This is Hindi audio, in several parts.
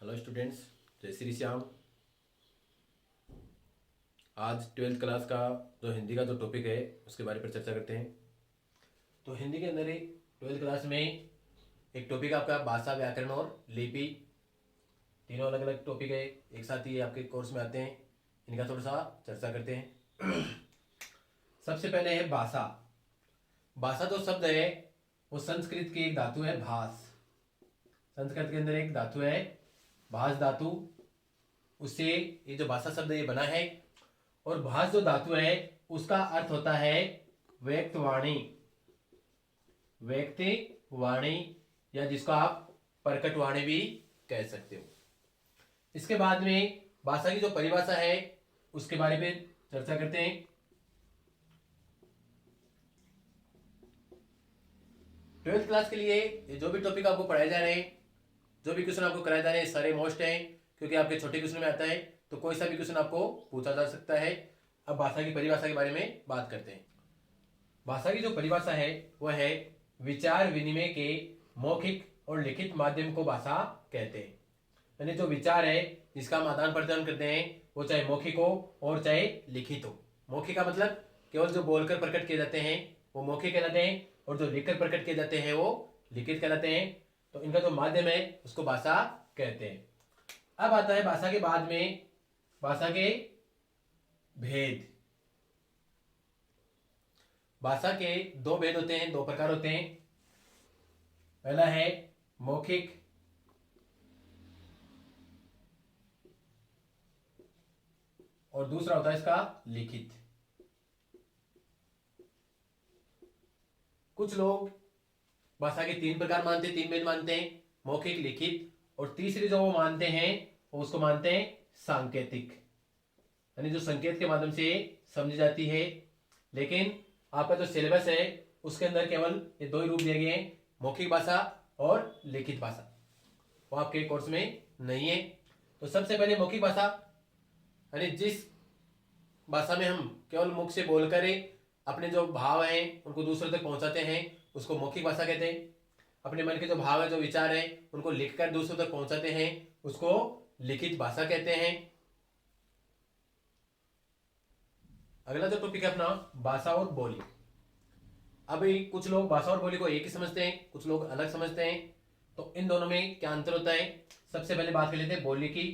हेलो स्टूडेंट्स, जय श्री श्याम। आज ट्वेल्थ क्लास का जो हिंदी का जो टॉपिक है उसके बारे पर चर्चा करते हैं। तो हिंदी के अंदर एक ट्वेल्थ क्लास में एक टॉपिक आपका भाषा, व्याकरण और लिपि, तीनों अलग अलग टॉपिक है, एक साथ ही आपके कोर्स में आते हैं। इनका थोड़ा सा चर्चा करते हैं। सबसे पहले है भाषा। भाषा जो शब्द है वो संस्कृत की एक धातु है भास। संस्कृत के अंदर एक धातु है भास धातु, उससे ये जो भाषा शब्द ये बना है। और भास जो धातु है उसका अर्थ होता है व्यक्त वाणी, व्यक्त वाणी, या जिसको आप प्रकट वाणी भी कह सकते हो। इसके बाद में भाषा की जो परिभाषा है उसके बारे में चर्चा करते हैं। ट्वेल्थ क्लास के लिए ये जो भी टॉपिक आपको पढ़ाए जा रहे हैं, जो भी क्वेश्चन आपको कराए जा रहे हैं, सारे मोस्ट हैं, क्योंकि आपके छोटे क्वेश्चन में आता है, तो कोई सा भी क्वेश्चन आपको पूछा जा सकता है। अब भाषा की परिभाषा के बारे में बात करते हैं। भाषा की जो परिभाषा है वह है विचार विनिमय के मौखिक और लिखित माध्यम को भाषा कहते हैं। यानी जो विचार है जिसका हम आदान प्रदान करते हैं वो चाहे मौखिक हो और चाहे लिखित हो। मौखिक का मतलब केवल जो बोलकर प्रकट किए जाते हैं वो मौखिक कहलाते हैं, और जो लिखकर प्रकट किए जाते हैं वो लिखित कहलाते हैं। तो इनका जो माध्यम है उसको भाषा कहते हैं। अब आता है भाषा के बाद में भाषा के भेद। भाषा के दो भेद होते हैं, दो प्रकार होते हैं। पहला है मौखिक और दूसरा होता है इसका लिखित। कुछ लोग भाषा के तीन प्रकार मानते हैं, तीन भेद मानते हैं, मौखिक, लिखित, और तीसरी जो वो मानते हैं वो उसको मानते हैं सांकेतिक, यानी जो संकेत के माध्यम से समझी जाती है। लेकिन आपका जो सिलेबस है उसके अंदर केवल ये दो ही रूप दिए गए हैं, मौखिक भाषा और लिखित भाषा, वो आपके कोर्स में नहीं है। तो सबसे पहले मौखिक भाषा, यानी जिस भाषा में हम केवल मुख से बोलकर अपने जो भाव हैं उनको दूसरों तक पहुंचाते हैं उसको मौखिक भाषा कहते हैं। अपने मन के जो भाव है, जो विचार है, उनको लिखकर दूसरों तक पहुंचाते हैं उसको लिखित भाषा कहते हैं। अगला जो टॉपिक है अपना भाषा और बोली। अभी कुछ लोग भाषा और बोली को एक ही समझते हैं, कुछ लोग अलग समझते हैं। तो इन दोनों में क्या अंतर होता है, सबसे पहले बात कर लेते हैं बोली की।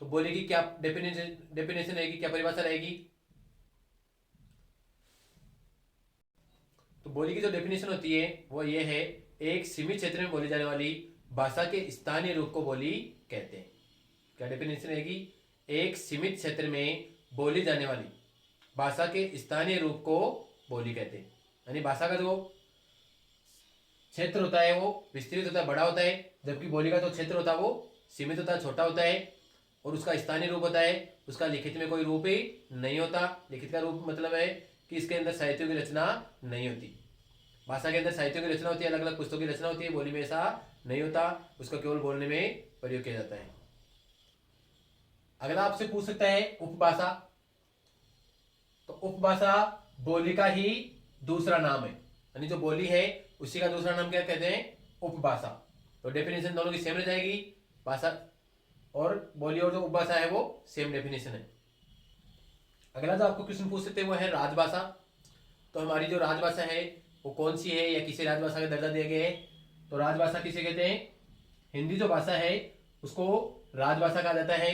तो बोली की क्या डेफिनेशन रहेगी, क्या परिभाषा रहेगी। तो बोली की जो डेफिनेशन होती है वो ये है, एक सीमित क्षेत्र में बोली जाने वाली भाषा के स्थानीय रूप को बोली कहते हैं। क्या डेफिनेशन रहेगी, एक सीमित क्षेत्र में बोली जाने वाली भाषा के स्थानीय रूप को बोली कहते हैं। यानी भाषा का जो क्षेत्र होता है वो विस्तृत होता है, बड़ा होता है, जबकि बोली का जो क्षेत्र होता है वो सीमित होता है, छोटा होता है, और उसका स्थानीय रूप होता है, उसका लिखित में कोई रूप ही नहीं होता। लिखित का रूप मतलब है कि इसके अंदर साहित्यों की रचना नहीं होती। भाषा के अंदर साहित्यों की रचना होती है, अलग अलग पुस्तकों की रचना होती है, बोली में ऐसा नहीं होता, उसका केवल बोलने में प्रयोग किया जाता है। अगला आपसे पूछ सकता है उपभाषा। तो उपभाषा बोली का ही दूसरा नाम है, यानी जो बोली है उसी का दूसरा नाम क्या कहते हैं, उपभाषा। तो डेफिनेशन दोनों की सेम रह जाएगी, भाषा और बोली और जो उपभाषा है वो सेम डेफिनेशन है। अगला जो आपको क्वेश्चन पूछ सकते हैं वो है राजभाषा। तो हमारी जो राजभाषा है वो कौन सी है, या किसी राजभाषा का दर्जा दिया गया है। तो राजभाषा किसे कहते हैं, हिंदी जो भाषा है उसको राजभाषा कहा जाता है।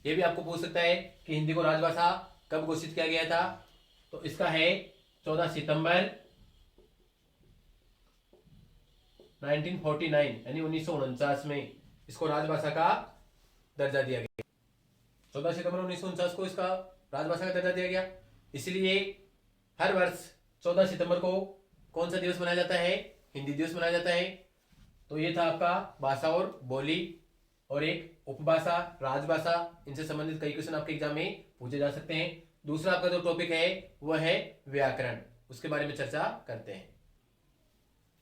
ये भी आपको पूछ सकता है कि हिंदी को राजभाषा कब घोषित किया गया था। तो इसका है 14 सितंबर 1949, यानी 1949 में इसको राजभाषा का दर्जा दिया गया। 14 सितंबर 1949 को इसका राजभाषा का दर्जा दिया गया। इसलिए हर वर्ष 14 सितंबर को कौन सा दिवस मनाया जाता है, हिंदी दिवस मनाया जाता है। तो ये था आपका भाषा और बोली, और एक उपभाषा, राजभाषा, इनसे संबंधित कई क्वेश्चन आपके एग्जाम में पूछे जा सकते हैं। दूसरा आपका जो टॉपिक है वह है व्याकरण, उसके बारे में चर्चा करते हैं।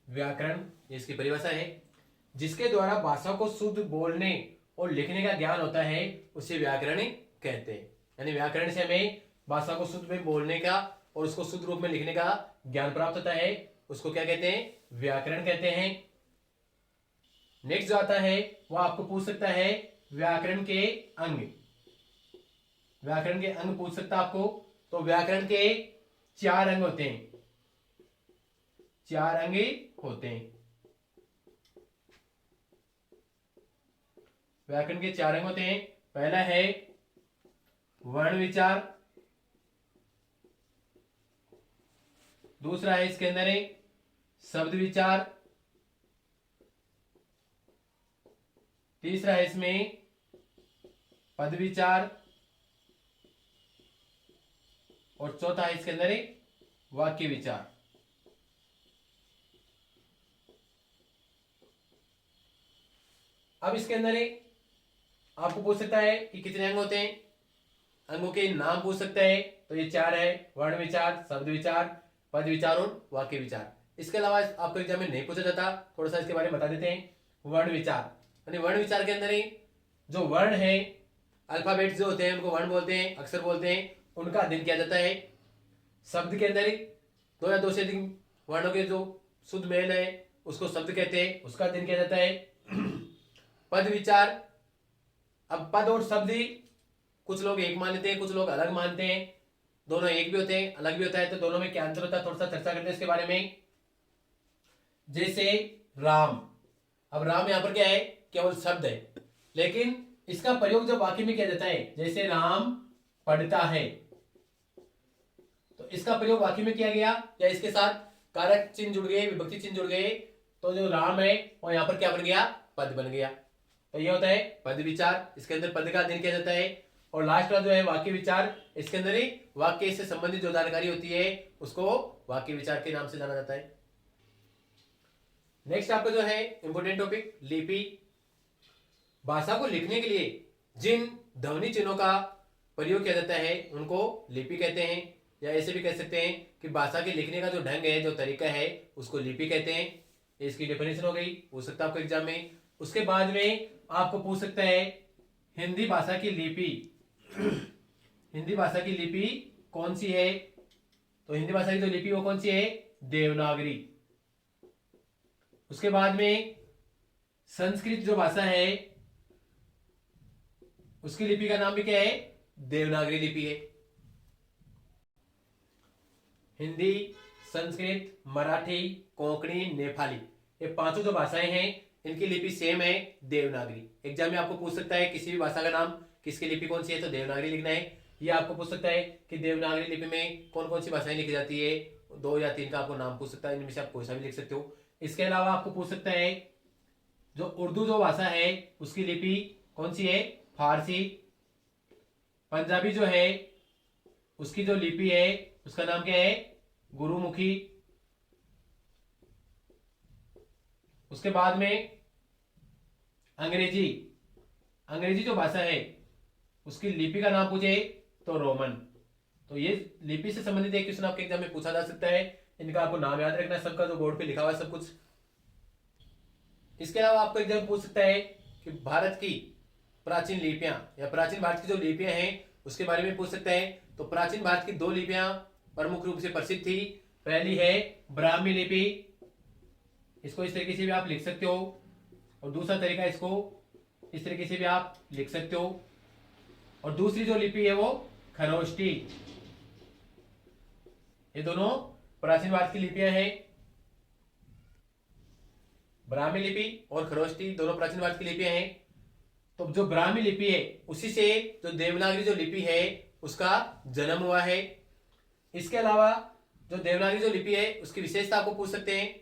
व्याकरण इसकी परिभाषा है, जिसके द्वारा भाषा को शुद्ध बोलने और लिखने का ज्ञान होता है उसे व्याकरण कहते हैं। यानी व्याकरण से हमें भाषा को शुद्ध में बोलने का और उसको शुद्ध रूप में लिखने का ज्ञान प्राप्त होता है, उसको क्या कहते हैं, व्याकरण कहते हैं। नेक्स्ट जो आता है वो आपको पूछ सकता है व्याकरण के अंग। व्याकरण के अंग पूछ सकता है आपको। तो व्याकरण के 4 अंग होते हैं, 4 अंग होते हैं। व्याकरण के 4 अंग होते हैं। पहला है वर्ण विचार, दूसरा है इसके अंदर है शब्द विचार, तीसरा है इसमें पद विचार, और चौथा है इसके अंदर एक वाक्य विचार। अब इसके अंदर एक आपको पूछ सकता है कि कितने अंग होते हैं, अंगों के नाम पूछ सकता है। तो ये 4 है, वर्ण विचार, शब्द विचार, पद विचार और वाक्य विचार। इसके अलावा आपको एग्जाम में नहीं पूछा जाता, थोड़ा सा इसके बारे में बता देते हैं। वर्ण विचार यानी वर्ण विचार के अंदर ही जो वर्ण है, अल्फाबेट जो होते हैं उनको वर्ण बोलते हैं, अक्षर बोलते हैं, उनका अध्ययन किया जाता है। शब्द के अंदर ही 2 या 2 से अधिक वर्णों के जो शुद्ध मेल है उसको शब्द कहते हैं, उसका अध्ययन किया जाता है। पद विचार, अब पद और शब्द ही कुछ लोग एक मान लेते हैं, कुछ लोग अलग मानते हैं, दोनों एक भी होते हैं अलग भी होता है। तो दोनों में क्या अंतर होता है थोड़ा सा चर्चा करते हैं इसके बारे में। जैसे राम, अब राम यहां पर क्या है, केवल शब्द है, लेकिन इसका प्रयोग जब वाक्य में किया जाता है, जैसे राम पढ़ता है, तो इसका प्रयोग वाक्य में किया गया या इसके साथ कारक चिन्ह जुड़ गए, विभक्ति चिन्ह जुड़ गए, तो जो राम है वो यहां पर क्या बन गया, पद बन गया। तो ये होता है पद विचार, इसके अंदर पद का अध्ययन किया जाता है। और लास्ट वाला जो है वाक्य विचार, इसके अंदर ही वाक्य से संबंधित जो जानकारी होती है उसको वाक्य विचार के नाम से जाना जाता है। नेक्स्ट आपका जो है इंपोर्टेंट टॉपिक लिपि। भाषा को लिखने के लिए जिन ध्वनि चिन्हों का प्रयोग किया जाता है उनको लिपि कहते हैं, या ऐसे भी कह सकते हैं कि भाषा के लिखने का जो ढंग है, जो तरीका है, उसको लिपि कहते हैं। इसकी डेफिनेशन हो गई, पूछ सकता है आपको एग्जाम में। उसके बाद में आपको पूछ सकता है हिंदी भाषा की लिपि हिंदी भाषा की लिपि कौन सी है। तो हिंदी भाषा की जो लिपि वो कौन सी है, देवनागरी। उसके बाद में संस्कृत जो भाषा है उसकी लिपि का नाम भी क्या है, देवनागरी लिपि है। हिंदी, संस्कृत, मराठी, कोंकणी, नेपाली, ये 5 जो भाषाएं हैं इनकी लिपि सेम है, देवनागरी। एग्जाम में आपको पूछ सकता है किसी भी भाषा का नाम, किसकी लिपि कौन सी है, तो देवनागरी लिखना है। ये आपको पूछ सकता है कि देवनागरी लिपि में कौन कौन सी भाषाएं लिखी जाती है, 2 या 3 का आपको नाम पूछ सकता है, इनमें से आप कोई सा भी लिख सकते हो। इसके अलावा आपको पूछ सकता है जो उर्दू जो भाषा है उसकी लिपि कौन सी है, फारसी। पंजाबी जो है उसकी जो लिपि है उसका नाम क्या है, गुरुमुखी। उसके बाद में अंग्रेजी, अंग्रेजी जो भाषा है उसकी लिपि का नाम पूछे तो रोमन। तो ये लिपि से संबंधित एक क्वेश्चन आपके एग्जाम में पूछा जा सकता है, इनका आपको नाम याद रखना है, सबका जो बोर्ड पे लिखा हुआ है सब कुछ। इसके अलावा आपको एग्जाम पूछ सकता है कि भारत की प्राचीन लिपियां या प्राचीन भारत की जो लिपियां हैं उसके बारे में पूछ सकता है। तो प्राचीन भारत की 2 लिपियां प्रमुख रूप से प्रसिद्ध थी। पहली है ब्राह्मी लिपि, इसको इस तरीके से भी आप लिख सकते हो, और दूसरा तरीका इसको इस तरीके से भी आप लिख सकते हो। और दूसरी जो लिपि है वो खरोष्टी। ये दोनों प्राचीन भारत की लिपियां हैं, ब्राह्मी लिपि और खरोष्टी दोनों प्राचीन भारत की लिपियां हैं। तो जो ब्राह्मी लिपि है उसी से जो देवनागरी जो लिपि है उसका जन्म हुआ है। इसके अलावा जो देवनागरी जो लिपि है उसकी विशेषता आपको पूछ सकते हैं।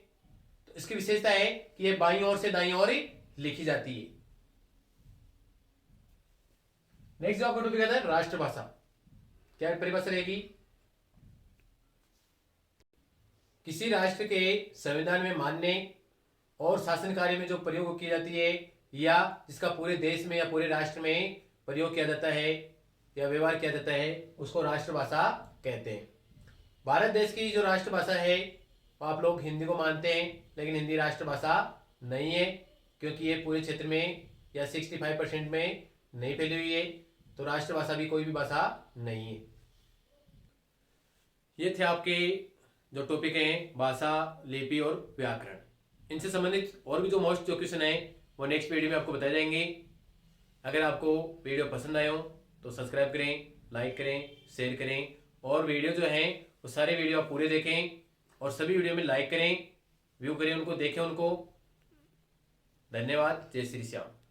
तो इसकी विशेषता है कि ये बाईं ओर से दाईं ओर लिखी जाती है। नेक्स्ट जो आपका टॉपिक आता है राष्ट्रभाषा, क्या परिभाषा रहेगी, किसी राष्ट्र के संविधान में मानने और शासन कार्य में जो प्रयोग की जाती है या जिसका पूरे देश में या पूरे राष्ट्र में प्रयोग किया जाता है या व्यवहार किया जाता है उसको राष्ट्रभाषा कहते हैं। भारत देश की जो राष्ट्रभाषा है आप लोग हिंदी को मानते हैं, लेकिन हिंदी राष्ट्रभाषा नहीं है क्योंकि ये पूरे क्षेत्र में या 65% में नहीं फैली हुई है। तो राष्ट्रभाषा भी कोई भी भाषा नहीं है। ये थे आपके जो टॉपिक हैं भाषा, लिपि और व्याकरण। इनसे संबंधित और भी जो मोस्ट जो क्वेश्चन है वो नेक्स्ट वीडियो में आपको बताए जाएंगे। अगर आपको वीडियो पसंद आए हो तो सब्सक्राइब करें, लाइक करें, शेयर करें, और वीडियो जो हैं वो सारे वीडियो आप पूरे देखें और सभी वीडियो में लाइक करें, व्यू करें, उनको देखें उनको। धन्यवाद। जय श्री श्याम।